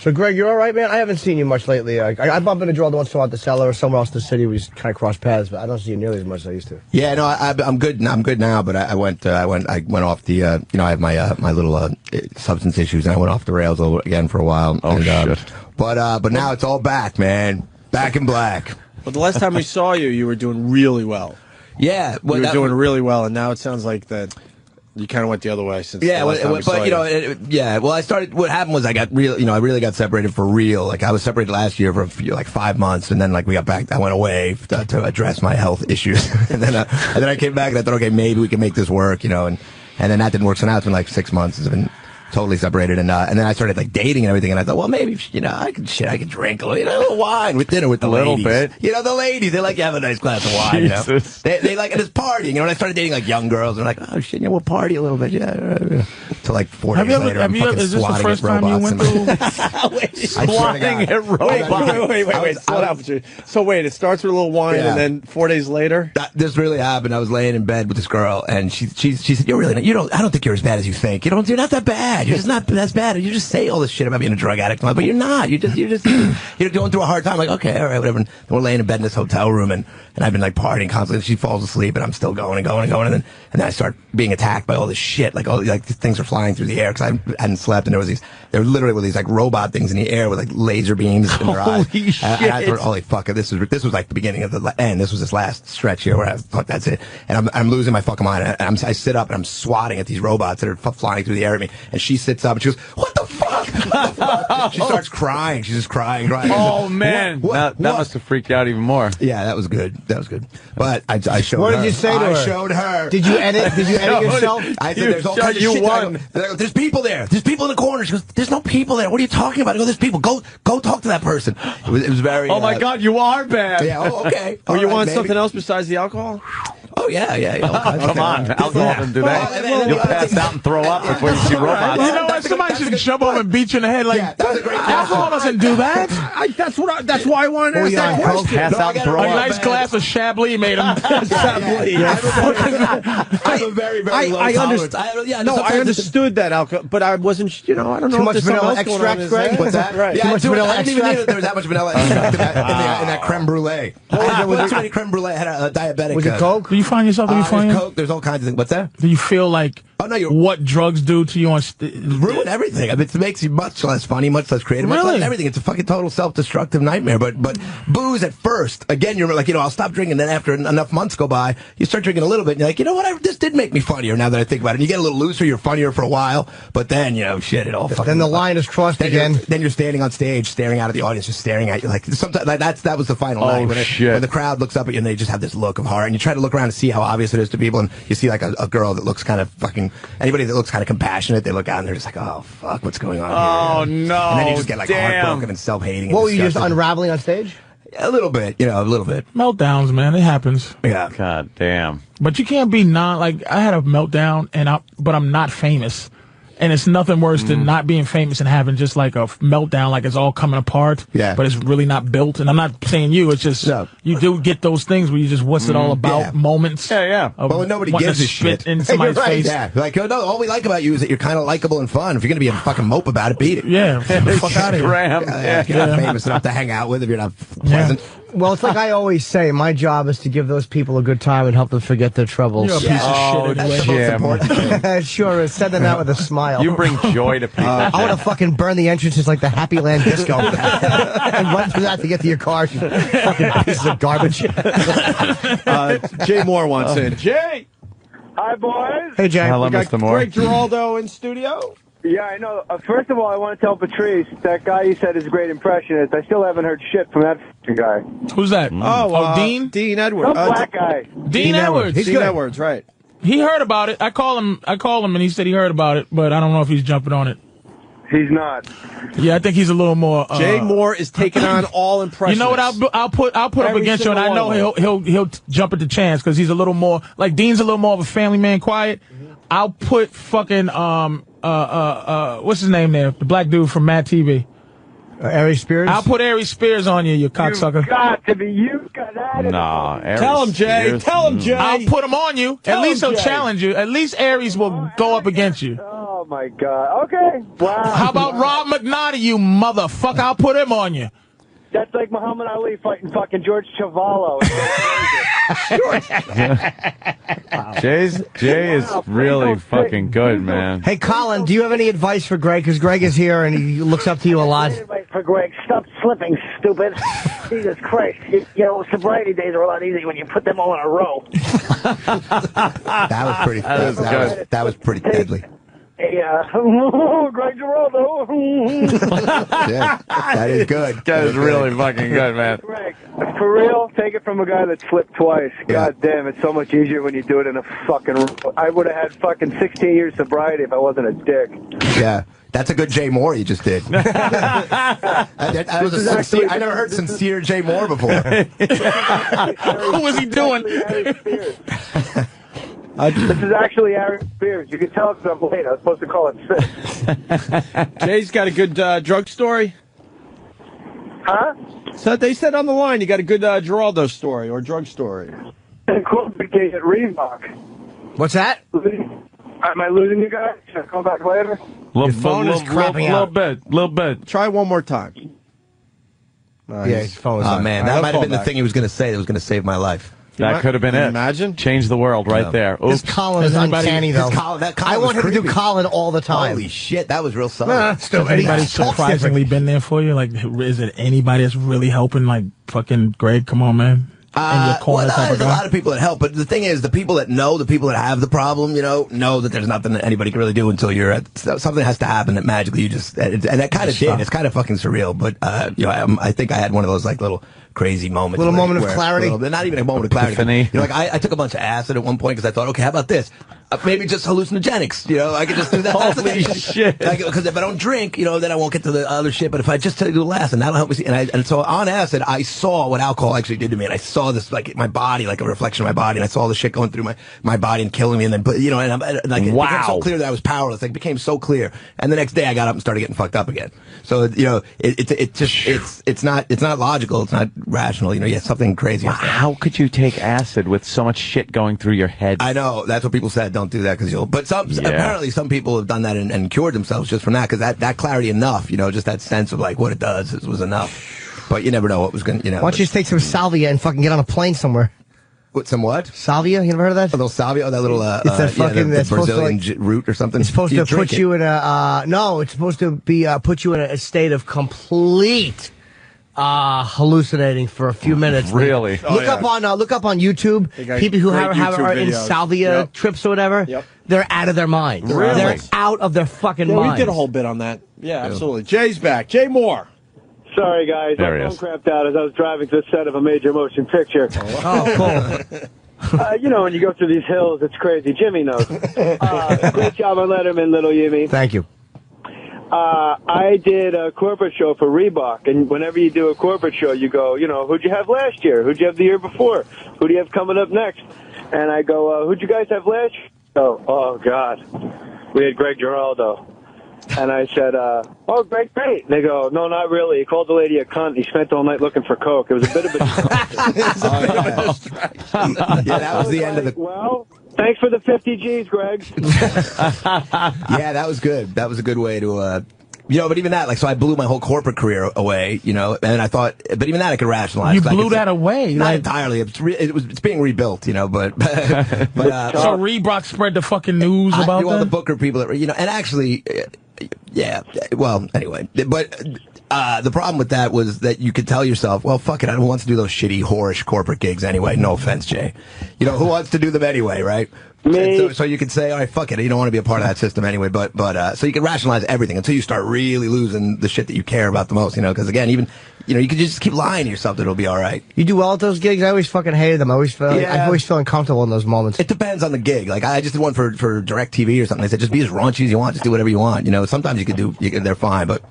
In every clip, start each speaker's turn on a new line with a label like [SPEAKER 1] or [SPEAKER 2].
[SPEAKER 1] So, Greg, you're all right, man? I haven't seen you much lately. I bump into Giraldo once in a while at the cellar or somewhere else in the city. We just kind of cross paths, but I don't see you nearly as much as I used to.
[SPEAKER 2] Yeah, no, I'm good. I'm good now. But I went off the. I have my little substance issues, and I went off the rails again for a while.
[SPEAKER 3] Oh, shit.
[SPEAKER 2] But now it's all back, man. Back in black.
[SPEAKER 4] Well, the last time we saw you, you were doing really well.
[SPEAKER 2] Yeah,
[SPEAKER 4] you were doing really well, and now it sounds like that. You kind of went the other way since.
[SPEAKER 2] Yeah, well, I started. What happened was I got I really got separated for real. Like I was separated last year for like 5 months, and then like we got back. I went away to address my health issues, and then I came back and I thought, okay, maybe we can make this work, and then that didn't work. So now it's been like 6 months. It's been totally separated, and then I started like dating and everything, and I thought, well, maybe I could drink a little wine with dinner with the ladies.
[SPEAKER 3] Bit.
[SPEAKER 2] The ladies, they like to have a nice glass of wine.
[SPEAKER 3] Jesus.
[SPEAKER 2] They like it as partying. And I started dating like young girls, and they're like, oh shit, we'll party a little bit, yeah. Till like 4 days later,
[SPEAKER 5] is this the first time you went through
[SPEAKER 4] swatting at robots? Wait, slow down, Patrice. So wait, it starts with a little wine, and then 4 days later,
[SPEAKER 2] this really happened. I was laying in bed with this girl, and she said, "You're really not, I don't think you're as bad as you think. You're not that bad. You're just not that's bad. You just say all this shit about being a drug addict, but you're not. You're going through a hard time. Like, okay, all right, whatever." And we're laying in bed in this hotel room, and I've been like partying constantly. She falls asleep, and I'm still going and going and going, and then I start being attacked by all this shit. Like things are flying through the air because I hadn't slept, and there literally were these like robot things in the air with like laser beams in their eyes.
[SPEAKER 4] Holy shit!
[SPEAKER 2] And I thought, holy fuck, this was like the beginning of the end. This was this last stretch here where I thought that's it, and I'm losing my fucking mind. And I sit up and I'm swatting at these robots that are flying through the air at me, and she sits up and she goes, "What the fuck?" What the fuck? She starts crying. She's just crying.
[SPEAKER 3] Oh man, that must have freaked you out even more.
[SPEAKER 2] Yeah, that was good. But I showed her.
[SPEAKER 1] What did you say to her?
[SPEAKER 2] I showed her.
[SPEAKER 1] Did you edit yourself?
[SPEAKER 2] I said, there's all kinds of shit. There's people there. There's people in the corner. She goes, there's no people there. What are you talking about? I go, there's people. Go talk to that person. It was very.
[SPEAKER 4] Oh my God, you are bad.
[SPEAKER 2] Yeah. Oh, okay.
[SPEAKER 4] Or you want something else besides the alcohol?
[SPEAKER 2] Oh yeah.
[SPEAKER 3] Come on, alcohol can do that. You'll pass out and throw up before you see robots.
[SPEAKER 5] You know what? Somebody should jump over and beat you in the head. Like
[SPEAKER 2] that was a great
[SPEAKER 5] alcohol doesn't do that.
[SPEAKER 4] That's why I wanted to ask that question.
[SPEAKER 3] Pass out and throw
[SPEAKER 5] A
[SPEAKER 3] up.
[SPEAKER 5] nice glass of Chablis made him.
[SPEAKER 4] Chablis.
[SPEAKER 2] I have a very low tolerance.
[SPEAKER 4] I understood that alcohol, but I wasn't. I don't know.
[SPEAKER 1] Too much vanilla extract, Greg?
[SPEAKER 2] What's that?
[SPEAKER 4] Right.
[SPEAKER 2] Yeah,
[SPEAKER 1] Too much vanilla
[SPEAKER 2] I didn't even know
[SPEAKER 1] extract?
[SPEAKER 2] that there was that much vanilla extract in that creme brulee. I put too many creme brulee. I had a diabetic.
[SPEAKER 1] Was it Coke?
[SPEAKER 5] Do you find yourself to be funny?
[SPEAKER 2] There's Coke. There's all kinds of things. What's that?
[SPEAKER 5] Do you feel like what drugs do to you on
[SPEAKER 2] ruin everything? I mean, it makes you much less funny, much less creative, much less everything. It's a fucking total self-destructive nightmare. But booze at first, again, you're like, I'll stop drinking. Then after enough months go by, you start drinking a little bit, and you're like, you know what? This did make me funnier. Now that I think about it, and you get a little looser, you're funnier for a while. But then, shit, it all fucking.
[SPEAKER 1] Then the line is crossed again.
[SPEAKER 2] Then you're standing on stage, staring out at the audience, just staring at you. Like sometimes, that was the final night when the crowd looks up at you and they just have this look of horror, and you try to look around to see how obvious it is to people, and you see like a girl that looks kind of fucking anybody that looks kind of compassionate. They look out and they're just like, oh fuck, what's going on here?
[SPEAKER 3] No!
[SPEAKER 2] And then you just get like heartbroken and self-hating.
[SPEAKER 1] What were you just unraveling on stage?
[SPEAKER 2] A little bit, a little bit.
[SPEAKER 5] Meltdowns, man, it happens.
[SPEAKER 2] Yeah.
[SPEAKER 3] God damn.
[SPEAKER 5] But you can't be I had a meltdown, but I'm not famous. And it's nothing worse than not being famous and having just like a meltdown, like it's all coming apart.
[SPEAKER 2] Yeah.
[SPEAKER 5] But it's really not built. And I'm not saying you, it's just, you do get those things where you just, what's it all about? Moments.
[SPEAKER 3] Yeah.
[SPEAKER 2] Well, nobody gives a shit
[SPEAKER 5] in somebody's face.
[SPEAKER 2] Yeah. Like, no, all we like about you is that you're kind of likable and fun. If you're going to be a fucking mope about it, beat it.
[SPEAKER 5] Yeah. Get the fuck out of here.
[SPEAKER 2] If you're not famous enough to hang out with, if you're not pleasant.
[SPEAKER 1] Well, it's like I always say, my job is to give those people a good time and help them forget their troubles.
[SPEAKER 5] You're a piece of shit.
[SPEAKER 2] That's the most important thing.
[SPEAKER 1] It sure is. Said them out with a smile.
[SPEAKER 3] You bring joy to people.
[SPEAKER 1] I want to fucking burn the entrances like the Happy Land disco and run through that to get to your car. You fucking pieces of garbage.
[SPEAKER 4] Jay Mohr wants in. Jay!
[SPEAKER 6] Hi, boys.
[SPEAKER 1] Hey, Jay.
[SPEAKER 3] Hello,
[SPEAKER 4] We got
[SPEAKER 3] Mr. Mohr.
[SPEAKER 4] Greg Giraldo in studio.
[SPEAKER 6] Yeah, I know. First of all, I want to tell Patrice, that guy you said is a great impressionist. I still haven't heard shit from that guy.
[SPEAKER 5] Who's that? Dean?
[SPEAKER 4] Dean Edwards.
[SPEAKER 6] Some black guy.
[SPEAKER 5] Dean Edwards.
[SPEAKER 4] Dean Edwards, right.
[SPEAKER 5] He heard about it. I called him and he said he heard about it, but I don't know if he's jumping on it.
[SPEAKER 6] He's not.
[SPEAKER 5] Yeah, I think he's a little more.
[SPEAKER 4] Jay Mohr is taking on all impressionists.
[SPEAKER 5] You know what? I'll put up against you, and I know he'll jump at the chance because he's a little more like Dean's a little more of a family man, quiet. I'll put fucking what's his name there? The black dude from Mad TV.
[SPEAKER 1] Aries Spears?
[SPEAKER 5] I'll put Aries Spears on you, you cocksucker.
[SPEAKER 6] Got to be you.
[SPEAKER 3] No, Aries
[SPEAKER 4] Tell him, Jay.
[SPEAKER 3] Spears.
[SPEAKER 4] Tell him, Jay.
[SPEAKER 5] I'll put him on you. At least he'll challenge you. At least Aries will go up against you.
[SPEAKER 6] Oh, my God. Okay. Wow.
[SPEAKER 5] How about Rob McNaughty, you motherfucker? I'll put him on you.
[SPEAKER 6] That's like Muhammad Ali fighting fucking George Chavallo.
[SPEAKER 3] Jay is really fucking good, man.
[SPEAKER 1] Hey, Colin, do you have any advice for Greg? Because Greg is here and he looks up to you a lot.
[SPEAKER 7] Advice for Greg: stop slipping, stupid. Jesus Christ! You know, sobriety days are a lot easier when you put them all in a row.
[SPEAKER 2] That was pretty. That was pretty deadly.
[SPEAKER 7] Hey, Greg Giraldo.
[SPEAKER 2] Yeah, that is good.
[SPEAKER 3] That is really fucking good, man.
[SPEAKER 6] Greg, for real, take it from a guy that slipped twice. God damn, it's so much easier when you do it in a fucking... I would have had fucking 16 years sobriety if I wasn't a dick.
[SPEAKER 2] Yeah. That's a good Jay Mohr you just did. I never heard sincere Jay Mohr before.
[SPEAKER 5] What was he doing?
[SPEAKER 6] This is actually Aaron Spears. You can tell because I'm late. I was supposed to call at 6.
[SPEAKER 4] Jay's got a good drug story.
[SPEAKER 6] Huh?
[SPEAKER 4] So they said on the line you got a good Giraldo story or drug story.
[SPEAKER 6] Cool became at Reebok.
[SPEAKER 1] What's that?
[SPEAKER 6] Am I losing you guys? Should I call back later?
[SPEAKER 1] Your phone is crapping out.
[SPEAKER 3] Little bit.
[SPEAKER 4] Try one more time.
[SPEAKER 1] Yeah, his phone is
[SPEAKER 2] Oh,
[SPEAKER 1] on.
[SPEAKER 2] man, that might have been the thing he was going to say that was going to save my life.
[SPEAKER 3] That could have been it.
[SPEAKER 4] Imagine.
[SPEAKER 3] Change the world right there.
[SPEAKER 1] This
[SPEAKER 3] Oops.
[SPEAKER 1] Colin is uncanny, though. I want him to do Colin all the time.
[SPEAKER 2] Holy shit, that was real solid.
[SPEAKER 5] Has anybody surprisingly been there for you? Like, is it anybody that's really helping? Like, fucking Greg, come on, man.
[SPEAKER 2] There's a lot of people that help, but the thing is, the people that know, the people that have the problem, know that there's nothing that anybody can really do until you're at something has to happen that magically you just and that kind of did. It's kind of fucking surreal, but I think I had one of those like little crazy moments,
[SPEAKER 1] moment of clarity.
[SPEAKER 2] Not even a moment of clarity. I took a bunch of acid at one point because I thought, okay, how about this? Maybe just hallucinogenics, I could just do that.
[SPEAKER 3] Holy shit.
[SPEAKER 2] Because if I don't drink, then I won't get to the other shit. But if I just do the last, and that'll help me see. And so on acid, I saw what alcohol actually did to me. And I saw this, like, my body, like a reflection of my body. And I saw the shit going through my body and killing me. And then, and I'm like, it became so clear that I was powerless. Like, it became so clear. And the next day I got up and started getting fucked up again. So, it's not logical. It's not rational. Something crazy.
[SPEAKER 3] Wow, how could you take acid with so much shit going through your head?
[SPEAKER 2] I know. That's what people said. Don't do that because you'll. But apparently some people have done that and cured themselves just from that because that clarity enough, just that sense of like what it does was enough. But you never know what was going to,
[SPEAKER 1] Why don't you just take some salvia and fucking get on a plane somewhere?
[SPEAKER 2] With some what?
[SPEAKER 1] Salvia? You never heard of that?
[SPEAKER 2] A little salvia? That little,
[SPEAKER 1] it's that fucking,
[SPEAKER 2] the Brazilian root or something?
[SPEAKER 1] It's supposed to put you in a, no, it's supposed to be, put you in a state of complete hallucinating for a few minutes.
[SPEAKER 3] Really?
[SPEAKER 1] Look up on YouTube. People who are in salvia trips or whatever. Yep. They're out of their minds.
[SPEAKER 4] Really?
[SPEAKER 1] They're out of their fucking minds.
[SPEAKER 4] We did a whole bit on that. Yeah, absolutely. Jay's back. Jay Mohr.
[SPEAKER 6] Sorry, guys.
[SPEAKER 3] There
[SPEAKER 6] My phone crapped out as I was driving to the set of a major motion picture.
[SPEAKER 1] Oh,
[SPEAKER 6] cool. When you go through these hills, it's crazy. Jimmy knows. Great job on Letterman, little Yimmy.
[SPEAKER 1] Thank you.
[SPEAKER 6] I did a corporate show for Reebok, and whenever you do a corporate show, you go, who'd you have last year? Who'd you have the year before? Who do you have coming up next? And I go, who'd you guys have last year? Oh, God. We had Greg Giraldo. And I said, Greg, great. And they go, no, not really. He called the lady a cunt. He spent all night looking for coke. It was a bit of a distraction.
[SPEAKER 2] Yeah, that was the end of the...
[SPEAKER 6] Well... Thanks for the 50 G's, Greg.
[SPEAKER 2] Yeah, that was good. That was a good way to, but even that, so I blew my whole corporate career away, and I thought, but even that I could rationalize.
[SPEAKER 5] You blew that away?
[SPEAKER 2] Not entirely. It's being rebuilt, but
[SPEAKER 5] so Reebok spread the fucking news about that?
[SPEAKER 2] All the Booker people that, and actually, yeah, well, anyway, but, the problem with that was that you could tell yourself, well, fuck it, I don't want to do those shitty, whorish corporate gigs anyway. No offense, Jay. Who wants to do them anyway, right? So you could say, all right, fuck it, you don't want to be a part of that system anyway, but so you can rationalize everything until you start really losing the shit that you care about the most, because again, even, you could just keep lying to yourself that it'll be all right.
[SPEAKER 1] You do well at those gigs? I always fucking hated them. I always feel uncomfortable in those moments.
[SPEAKER 2] It depends on the gig. Like, I just did one for direct TV or something. They said, just be as raunchy as you want, just do whatever you want. Sometimes they're fine, but,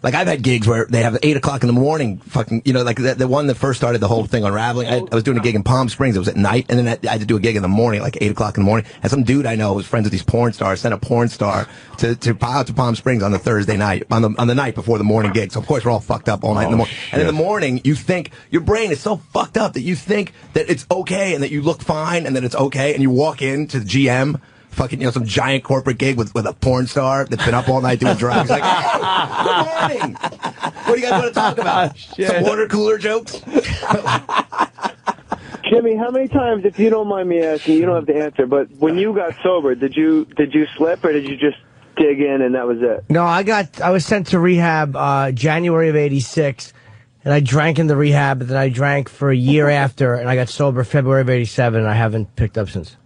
[SPEAKER 2] like, I've had gigs where they have 8 o'clock in the morning, fucking, like the one that first started the whole thing unraveling. I was doing a gig in Palm Springs. It was at night, and then I had to do a gig in the morning, like 8 o'clock in the morning. And some dude I know was friends with these porn stars, sent a porn star to Palm Springs on the Thursday night, on the night before the morning gig. So of course we're all fucked up all night in the morning. And in the morning, you think, your brain is so fucked up that you think that it's okay and that you look fine and that it's okay, and you walk into the GM fucking, you know, some giant corporate gig with a porn star that's been up all night doing drugs. Like, hey, good morning. What do you guys want to talk about? Some water cooler jokes?
[SPEAKER 6] Jimmy, how many times, if you don't mind me asking, you don't have to answer, but when you got sober, did you slip or did you just dig in and that was it?
[SPEAKER 1] No, I was sent to rehab January of '86, and I drank in the rehab, and then I drank for a year after, and I got sober February of '87, and I haven't picked up since.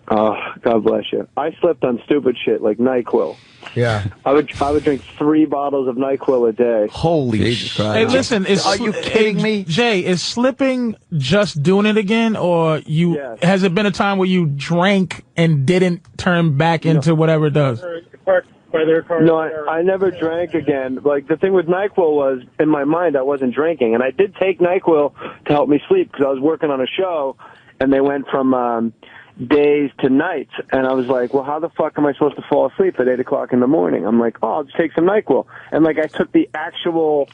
[SPEAKER 6] Oh, God bless you. I slept on stupid shit like Nyquil.
[SPEAKER 1] Yeah.
[SPEAKER 6] I would drink 3 bottles of Nyquil a day.
[SPEAKER 3] Holy
[SPEAKER 2] Jesus Christ.
[SPEAKER 5] Hey, listen,
[SPEAKER 3] are you kidding me?
[SPEAKER 5] Jay, is slipping just doing it again, or has it been a time where you drank and didn't turn back into whatever it does?
[SPEAKER 6] No, I never drank again. Like, the thing with Nyquil was, in my mind, I wasn't drinking. And I did take Nyquil to help me sleep because I was working on a show, and they went from days to nights. And I was like, well, how the fuck am I supposed to fall asleep at 8 o'clock in the morning? I'm like, oh, I'll just take some Nyquil. And, like, I took the actual,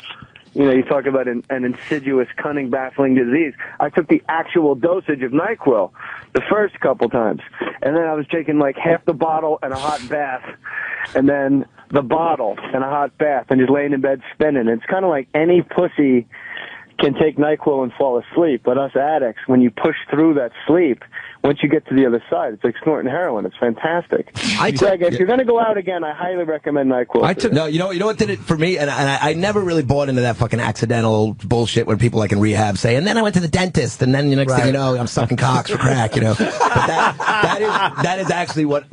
[SPEAKER 6] you know, you talk about an insidious, cunning, baffling disease. I took the actual dosage of Nyquil the first couple times. And then I was taking, like, half the bottle and a hot bath, and then the bottle and a hot bath, and just laying in bed spinning. It's kind of like any pussy can take Nyquil and fall asleep, but us addicts, when you push through that sleep, once you get to the other side, it's like snorting heroin. It's fantastic. Greg, if you're going to go out again, I highly recommend Nyquil.
[SPEAKER 2] No, you know what did it for me? And I never really bought into that fucking accidental bullshit when people like in rehab say, and then I went to the dentist, and then the next thing you know, I'm sucking cocks for crack, you know. But that is actually what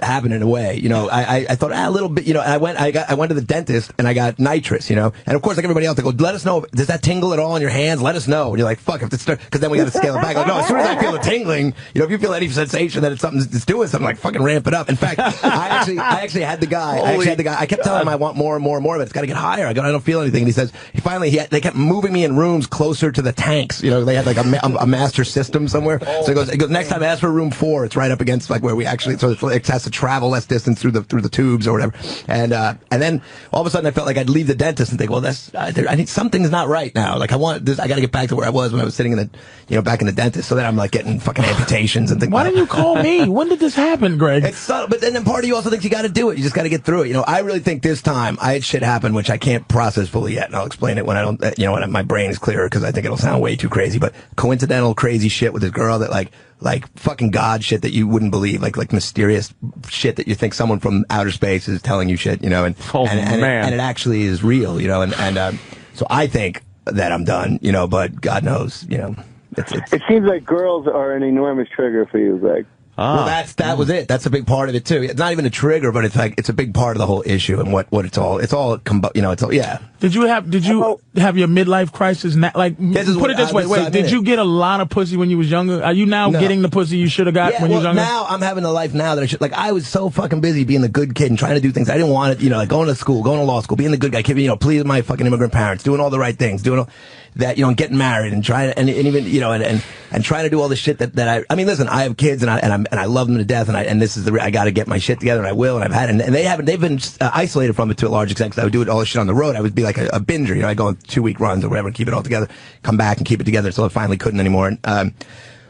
[SPEAKER 2] happened in a way. You know, I thought a little bit, you know, I went to the dentist and I got nitrous, you know. And of course, like everybody else, they go, let us know, does that tingle at all in your hands? Let us know. And you're like, fuck, if it's because then we got to scale it back. Like, no, as soon as I feel the tingling, you know, if you feel any sensation that it's something that's doing something, like fucking ramp it up. In fact, I actually had the guy. I kept telling him I want more and more and more of it. It's got to get higher. I go, I don't feel anything. And he says, they kept moving me in rooms closer to the tanks. You know, they had like a master system somewhere. So he goes, next time ask for room 4. It's right up against like where we actually, so it has to travel less distance through the tubes or whatever. And then all of a sudden I felt like I'd leave the dentist and think, well, I need something's not right now. Like I got to get back to where I was when I was sitting in the, you know, back in the dentist. So then I'm like getting fucking amputations and things.
[SPEAKER 5] Why didn't you call me? When did this happen, Greg?
[SPEAKER 2] It's subtle, but then part of you also thinks you got to do it. You just got to get through it. You know, I really think this time I had shit happen which I can't process fully yet, and I'll explain it when I don't. You know, when my brain is clearer because I think it'll sound way too crazy. But coincidental crazy shit with this girl that like fucking God shit that you wouldn't believe, like mysterious shit that you think someone from outer space is telling you shit. You know, and it actually is real. You know, and so I think that I'm done. You know, but God knows. You know.
[SPEAKER 6] It seems like girls are an enormous trigger for you, Greg.
[SPEAKER 2] Well, that was it. That's a big part of it too. It's not even a trigger, but it's a big part of the whole issue and what it's all. You know, it's all. Yeah.
[SPEAKER 5] Did you have your midlife crisis? Like, put it this way. Wait, did you get a lot of pussy when you was younger? Are you now getting the pussy you should have got when you was younger?
[SPEAKER 2] Now I'm having the life now that I should. Like, I was so fucking busy being the good kid and trying to do things I didn't want it. You know, like going to school, going to law school, being the good guy, you know, pleasing my fucking immigrant parents, doing all the right things, doing all that, you know, and getting married and trying to, and even, you know, and trying to do all the shit that I mean, listen, I have kids and I love them to death, and this is I got to get my shit together, and I will, and I've had, and they've been isolated from it to a large extent because I would do it all this shit on the road. I would be like a binger, you know, I go on 2-week runs or whatever and keep it all together, come back and keep it together until I finally couldn't anymore.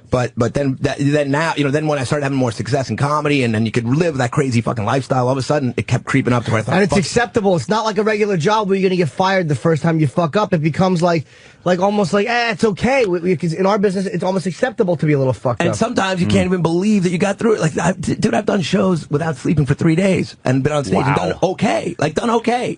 [SPEAKER 2] But then now, you know, then when I started having more success in comedy and then you could live that crazy fucking lifestyle, all of a sudden it kept creeping up to where I thought,
[SPEAKER 1] and it's acceptable. It's not like a regular job where you're going to get fired the first time you fuck up. It becomes like almost like, it's okay. Because in our business, it's almost acceptable to be a little fucked up.
[SPEAKER 2] And sometimes you can't even believe that you got through it. Like, I've done shows without sleeping for 3 days and been on stage and done okay.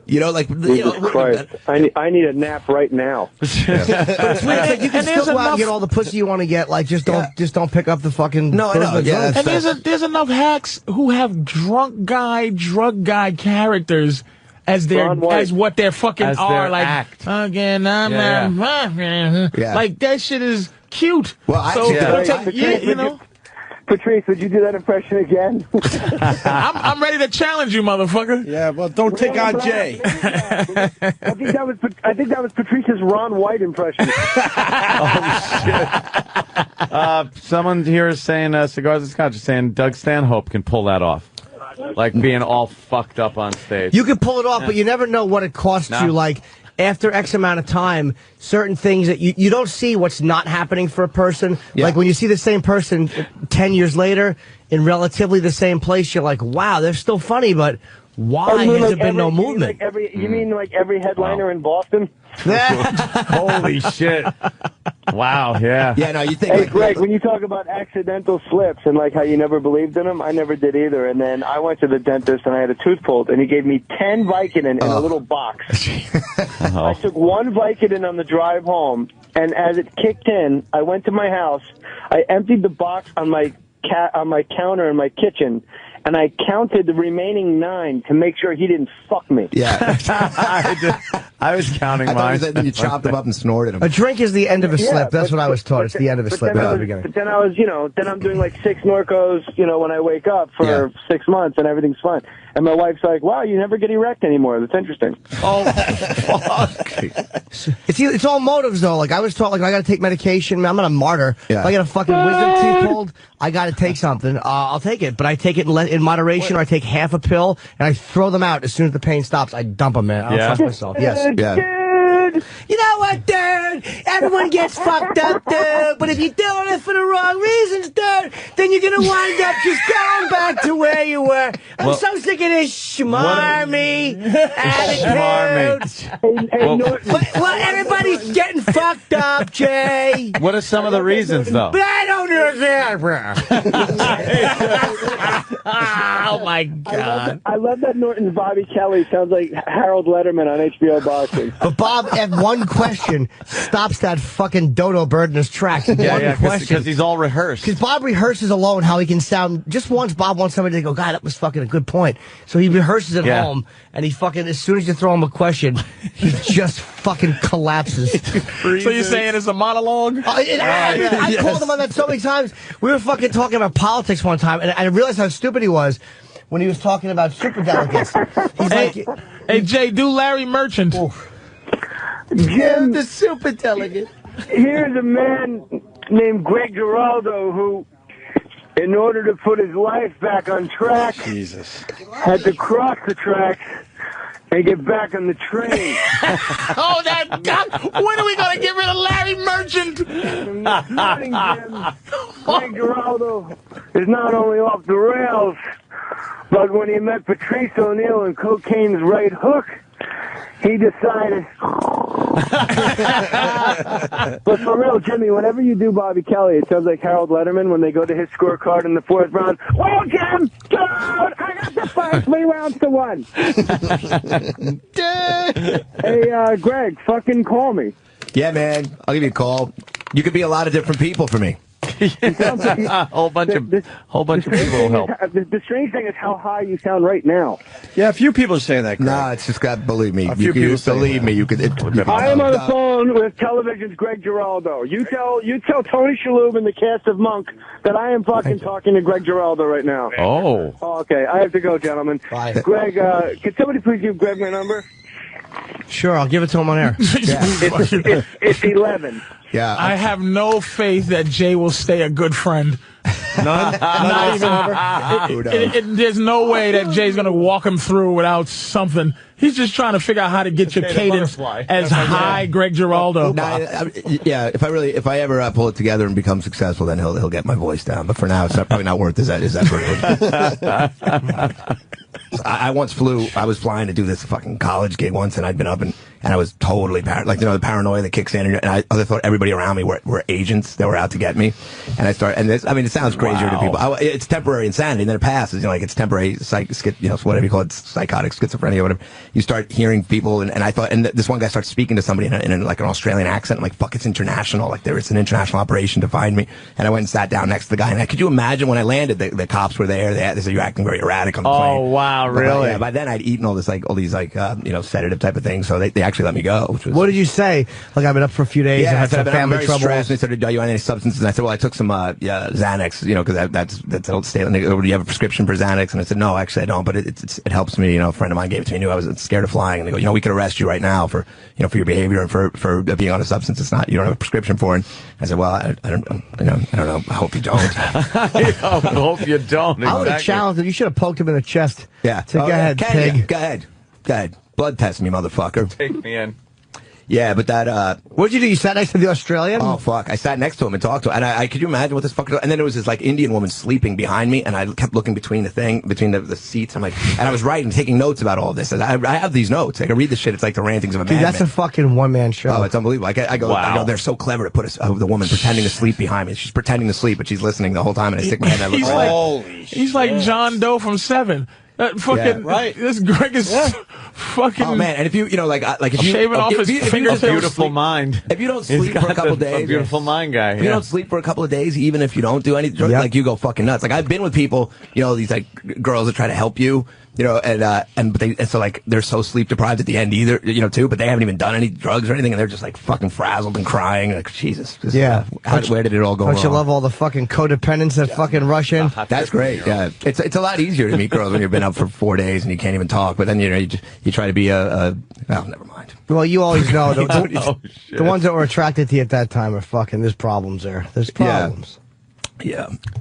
[SPEAKER 2] You know, like,
[SPEAKER 6] Jesus Christ. I need a nap right now.
[SPEAKER 1] But it's weird. Like, you can still go out and get all the pussy you want to get. Like, just don't pick up the fucking.
[SPEAKER 2] No, I know. Yeah,
[SPEAKER 5] and there's enough hacks who have drug guy characters as what they're fucking
[SPEAKER 3] as
[SPEAKER 5] are.
[SPEAKER 3] their
[SPEAKER 5] Like,
[SPEAKER 3] act.
[SPEAKER 5] again, like, that shit is cute.
[SPEAKER 2] Well,
[SPEAKER 5] you know.
[SPEAKER 6] Patrice, would you do that impression again?
[SPEAKER 5] I'm ready to challenge you, motherfucker.
[SPEAKER 4] Yeah, well, don't take on Jay.
[SPEAKER 6] I think that was Patrice's Ron White impression.
[SPEAKER 3] Oh, shit. Someone here is saying, Cigars and Scotch is saying Doug Stanhope can pull that off. Like being all fucked up on stage.
[SPEAKER 1] You can pull it off, but you never know what it costs you. Like, after X amount of time, certain things that you don't see what's not happening for a person.
[SPEAKER 2] Yeah.
[SPEAKER 1] Like when you see the same person 10 years later in relatively the same place, you're like, wow, they're still funny, but why has there been no movement?
[SPEAKER 6] You mean like every headliner in Boston?
[SPEAKER 3] Holy shit. Wow, yeah.
[SPEAKER 2] Yeah, no, you think...
[SPEAKER 6] Hey, Greg, when you talk about accidental slips and like how you never believed in them, I never did either. And then I went to the dentist and I had a tooth pulled, and he gave me 10 Vicodin in a little box. I took one Vicodin on the drive home, and as it kicked in, I went to my house. I emptied the box on my counter in my kitchen, and I counted the remaining 9 to make sure he didn't fuck me.
[SPEAKER 2] Yeah.
[SPEAKER 3] I was counting
[SPEAKER 2] I
[SPEAKER 3] mine.
[SPEAKER 2] thought you chopped them up and snorted them.
[SPEAKER 1] A drink is the end of a slip. That's what I was taught. It's the end of a slip at the beginning.
[SPEAKER 6] But then I was, then I'm doing like 6 Norcos, when I wake up for 6 months, and everything's fine. And my wife's like, wow, you never get erect anymore. That's interesting.
[SPEAKER 3] Oh, fuck.
[SPEAKER 1] It's all motives, though. Like, I was taught, like, I got to take medication. I'm not a martyr.
[SPEAKER 2] Yeah.
[SPEAKER 1] If I get a fucking wisdom teeth pulled, I got to take something. I'll take it. But I take it in moderation, or I take half a pill, and I throw them out as soon as the pain stops. I dump them, man. I don't trust myself. Yes.
[SPEAKER 2] Yeah.
[SPEAKER 1] You know what, dude? Everyone gets fucked up, dude. But if you're doing it for the wrong reasons, dude, then you're going to wind up just going back to where you were. I'm so sick of this schmarmy attitude. Well, everybody's getting fucked up, Jay.
[SPEAKER 3] What are some of the reasons, though?
[SPEAKER 1] But I don't understand, bro. Oh, my God.
[SPEAKER 6] I love that Norton's Bobby Kelly sounds like Harold Letterman on HBO Boxing.
[SPEAKER 1] But Bob, at one question, stops that fucking dodo bird in his tracks. One question.
[SPEAKER 3] Because he's all rehearsed.
[SPEAKER 1] Because Bob rehearses alone how he can sound. Just once, Bob wants somebody to go, God, that was fucking a good point. So he rehearses at home, and he fucking, as soon as you throw him a question, he just fucking collapses.
[SPEAKER 5] So you're saying it's a monologue?
[SPEAKER 1] I called him on that so many times. We were fucking talking about politics one time, and I realized how stupid he was when he was talking about superdelegates. He's
[SPEAKER 5] Hey, Jay, do Larry Merchant.
[SPEAKER 6] Jim,
[SPEAKER 1] the superdelegate.
[SPEAKER 6] Here's a man named Greg Giraldo who, in order to put his life back on track, had to cross the tracks and get back on the train.
[SPEAKER 5] Oh, that God! When are we gonna get rid of Larry Merchant?
[SPEAKER 6] This morning, Jim, Greg Giraldo is not only off the rails, but when he met Patrice O'Neal in Cocaine's Right Hook, he decided. But for real, Jimmy, whenever you do Bobby Kelly, it sounds like Harold Letterman when they go to his scorecard in the 4th round. Well, Jim, dude, I got the first 3 rounds to 1. Hey, Greg, fucking call me.
[SPEAKER 2] Yeah, man. I'll give you a call. You could be a lot of different people for me.
[SPEAKER 3] A whole bunch of people will help.
[SPEAKER 6] The strange thing is how high you sound right now.
[SPEAKER 4] Yeah, a few people are saying that, Greg.
[SPEAKER 2] No, it's just got, believe me.
[SPEAKER 4] A few people
[SPEAKER 2] believe me. You could.
[SPEAKER 6] I am on the phone with television's Greg Giraldo. You tell Tony Shalhoub and the cast of Monk that I am fucking talking to Greg Giraldo right now.
[SPEAKER 3] Oh.
[SPEAKER 6] Okay, I have to go, gentlemen.
[SPEAKER 1] Bye.
[SPEAKER 6] Greg, can somebody please give Greg my number?
[SPEAKER 1] Sure, I'll give it to him on air.
[SPEAKER 6] It's 11.
[SPEAKER 2] Yeah.
[SPEAKER 5] I have no faith that Jay will stay a good friend.
[SPEAKER 4] Not even
[SPEAKER 5] There's no way that Jay's going to walk him through without something. He's just trying to figure out how to get your cadence as high, Greg Giraldo.
[SPEAKER 2] Yeah, if I ever pull it together and become successful, then he'll get my voice down. But for now, it's probably not worth his effort. I once I was flying to do this fucking college gig once, and I'd been up and I was totally the paranoia that kicks in, and I thought everybody around me were agents that were out to get me. And it sounds crazier to people. It's temporary insanity, and then it passes. It's temporary whatever you call it, psychotic schizophrenia, whatever. You start hearing people, and I thought, and this one guy starts speaking to somebody in an Australian accent. I'm like, fuck, it's international. It's an international operation to find me. And I went and sat down next to the guy, and could you imagine when I landed, the cops were there. They said, you're acting very erratic on the plane.
[SPEAKER 3] Oh, wow, really?
[SPEAKER 2] By then I'd eaten all these sedative type of things, so they actually let me go.
[SPEAKER 1] What did you say? Like, I've been up for a few days. I had some family trouble.
[SPEAKER 2] Stressed. And they said, "Are you on any substances?" And I said, "Well, I took some Xanax, because that's old state. And they go, "Do you have a prescription for Xanax?" And I said, "No, actually, I don't. But it helps me. A friend of mine gave it to me. Knew I was scared of flying. And they go, we could arrest you right now for your behavior and for being on a substance you don't have a prescription for." And I said, "Well, I don't know. I hope you don't."
[SPEAKER 3] I hope you don't.
[SPEAKER 1] I would have challenged him. You should have poked him in the chest.
[SPEAKER 2] Yeah.
[SPEAKER 1] So go ahead, pig.
[SPEAKER 2] Go ahead. Blood test me, motherfucker.
[SPEAKER 3] Take me in.
[SPEAKER 2] Yeah, but that,
[SPEAKER 1] What'd you do? You sat next to the Australian?
[SPEAKER 2] oh, fuck. I sat next to him and talked to him. And I could you imagine what this fucking, and then there was this, like, Indian woman sleeping behind me, and I kept looking between the seats. I'm like, and I was writing, taking notes about all this. And I have these notes. I can read this shit. It's like the rantings of a madman.
[SPEAKER 1] Dude, that's a fucking one-man show.
[SPEAKER 2] Oh, it's unbelievable. I go, they're so clever to put the woman pretending to sleep behind me. She's pretending to sleep, but she's listening the whole time, and I stick my head and I look
[SPEAKER 5] He's like John Doe from Seven. That fucking
[SPEAKER 4] right.
[SPEAKER 5] This Greg is fucking.
[SPEAKER 2] Oh man, and if you if you
[SPEAKER 5] shaving off his fingers,
[SPEAKER 3] beautiful mind.
[SPEAKER 2] If you don't sleep for a couple days,
[SPEAKER 3] a beautiful mind guy.
[SPEAKER 2] If you don't sleep for a couple of days, even if you don't do any drugs, like you go fucking nuts. Like I've been with people, these like girls that try to help you, and so like they're so sleep deprived at the end either, too, but they haven't even done any drugs or anything, and they're just like fucking frazzled and crying. Like Jesus, where did it all go wrong?
[SPEAKER 1] Don't you love all the fucking codependents that fucking rush in?
[SPEAKER 2] That's great. Yeah, it's a lot easier to meet girls when you've been up for 4 days and you can't even talk. But then you try to be well, never mind.
[SPEAKER 1] Well, you always know the ones that were attracted to you at that time are fucking. There's problems there. There's problems.
[SPEAKER 2] Yeah.